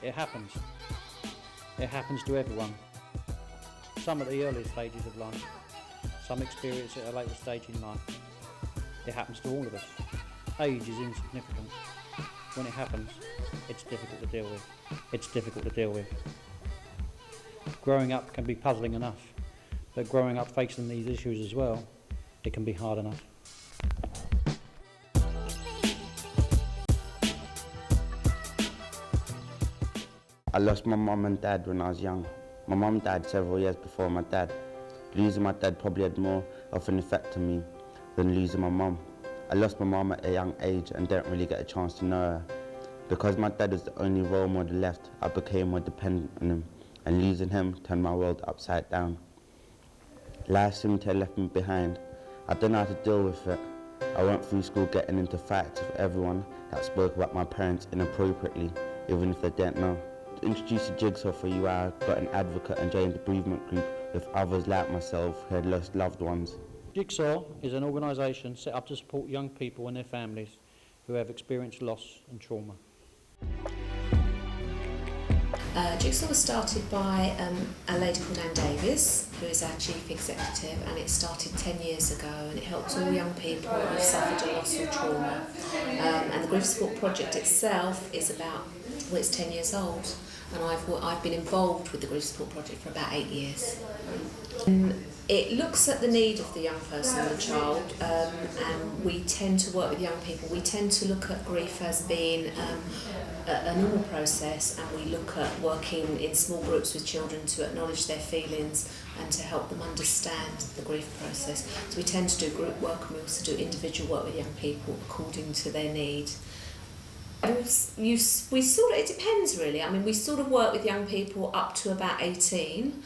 It happens. It happens to everyone. Some at the early stages of life, some experience it at a later stage in life. It happens to all of us. Age is insignificant. When it happens, it's difficult to deal with. It's difficult to deal with. Growing up can be puzzling enough, but growing up facing these issues as well, it can be hard enough. I lost my mum and dad when I was young. My mum died several years before my dad. Losing my dad probably had more of an effect on me than losing my mum. I lost my mum at a young age and didn't really get a chance to know her. Because my dad was the only role model left, I became more dependent on him, and losing him turned my world upside down. Life seemed to have left me behind. I don't know how to deal with it. I went through school getting into fights with everyone that spoke about my parents inappropriately, even if they didn't know. To introduce the Jigsaw for you, I got an advocate and joined the bereavement group with others like myself who had lost loved ones. Jigsaw is an organisation set up to support young people and their families who have experienced loss and trauma. Jigsaw was started by a lady called Anne Davis, who is our chief executive, and it started 10 years ago, and it helps all young people who've suffered a loss or trauma. And the Grief Support Project itself is it's 10 years old, and I've been involved with the Grief Support Project for about 8 years. It looks at the need of the young person and the child, and we tend to work with young people. We tend to look at grief as being a normal process, and we look at working in small groups with children to acknowledge their feelings and to help them understand the grief process. So we tend to do group work, and we also do individual work with young people according to their need. It depends really. I mean, we sort of work with young people up to about 18.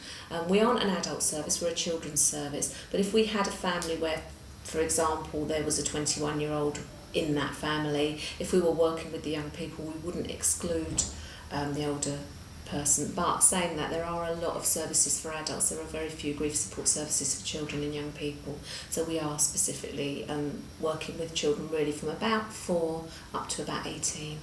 We aren't an adult service, we're a children's service. But if we had a family where, for example, there was a 21-year-old in that family, if we were working with the young people, we wouldn't exclude the older person. But saying that, there are a lot of services for adults. There are very few grief support services for children and young people. So we are specifically working with children really from about 4 up to about 18.